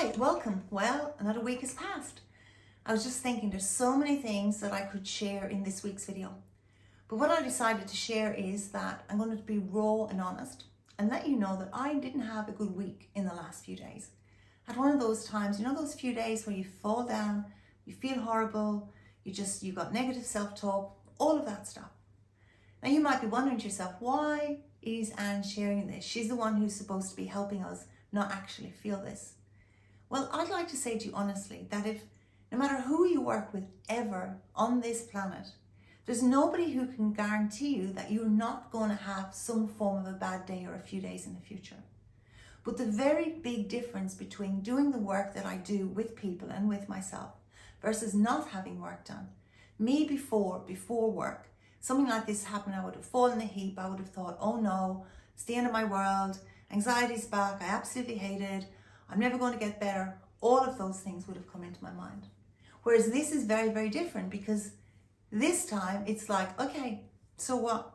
Hi, welcome. Well, another week has passed. I was just thinking there's so many things that I could share in this week's video. But what I decided to share is that I'm going to be raw and honest and let you know that I didn't have a good week in the last few days. I had one of those times, those few days where you fall down, you feel horrible, you got negative self-talk, all of that stuff. Now you might be wondering to yourself, why is Anne sharing this? She's the one who's supposed to be helping us not actually feel this. Well, I'd like to say to you honestly that no matter who you work with ever on this planet, there's nobody who can guarantee you that you're not going to have some form of a bad day or a few days in the future. But the very big difference between doing the work that I do with people and with myself versus not having work done, me before work, something like this happened, I would have fallen a heap. I would have thought, oh no, it's the end of my world, anxiety's back, I absolutely hate it, I'm never going to get better. All of those things would have come into my mind. Whereas this is very, very different, because this time it's like, okay, so what?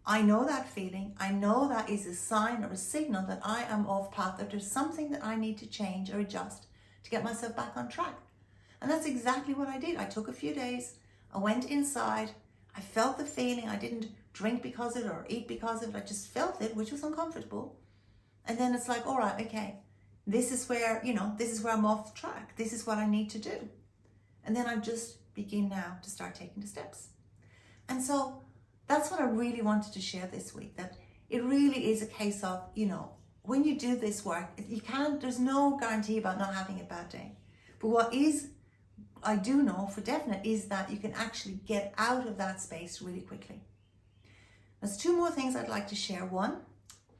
I know that feeling. I know that is a sign or a signal that I am off path, that there's something that I need to change or adjust to get myself back on track. And that's exactly what I did. I took a few days, I went inside, I felt the feeling. I didn't drink because of it or eat because of it. I just felt it, which was uncomfortable. And then it's like, all right, okay, this is where I'm off track. This is what I need to do. And then I just begin now to start taking the steps. And so that's what I really wanted to share this week, that it really is a case of, when you do this work, there's no guarantee about not having a bad day. But I do know for definite is that you can actually get out of that space really quickly. There's two more things I'd like to share. One,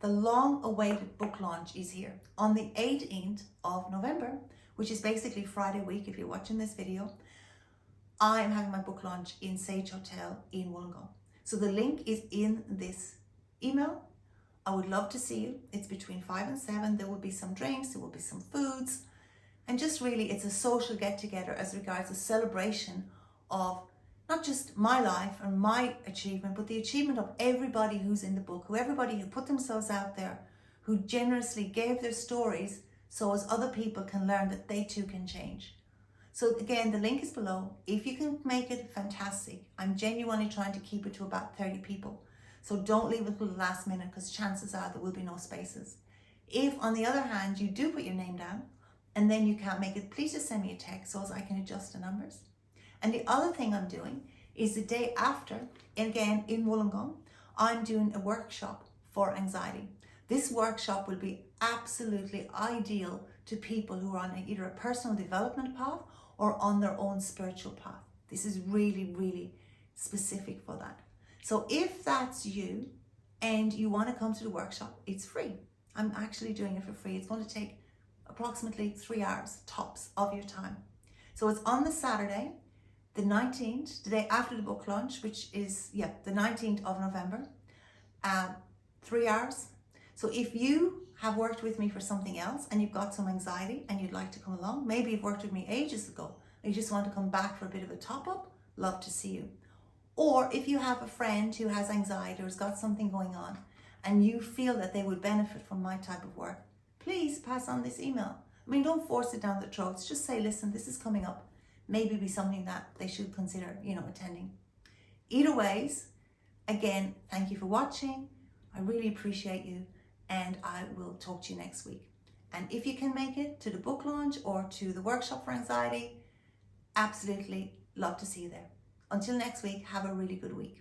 the long-awaited book launch is here on the 18th of November, which is basically Friday week if you're watching this video. I am having my book launch in Sage Hotel in Wollongong. So the link is in this email. I would love to see you. It's between 5 and 7. There will be some drinks, there will be some foods, and just really it's a social get-together as regards a celebration of not just my life and my achievement, but the achievement of everybody who's in the book, everybody who put themselves out there, who generously gave their stories so as other people can learn that they too can change. So again, the link is below. If you can make it, fantastic. I'm genuinely trying to keep it to about 30 people. So don't leave it till the last minute, because chances are there will be no spaces. If, on the other hand, you do put your name down and then you can't make it, please just send me a text so as I can adjust the numbers. And the other thing I'm doing is the day after, again in Wollongong, I'm doing a workshop for anxiety. This workshop will be absolutely ideal to people who are on either a personal development path or on their own spiritual path. This is really, really specific for that. So if that's you and you want to come to the workshop, it's free. I'm actually doing it for free. It's going to take approximately 3 hours tops of your time. So it's on the Saturday, the 19th, the day after the book launch, which is, the 19th of November, 3 hours. So if you have worked with me for something else and you've got some anxiety and you'd like to come along, maybe you've worked with me ages ago and you just want to come back for a bit of a top-up, love to see you. Or if you have a friend who has anxiety or has got something going on and you feel that they would benefit from my type of work, please pass on this email. Don't force it down their throats. Just say, listen, this is coming up. Maybe be something that they should consider, attending. Either ways, again, thank you for watching. I really appreciate you, and I will talk to you next week. And if you can make it to the book launch or to the workshop for anxiety, absolutely love to see you there. Until next week, have a really good week.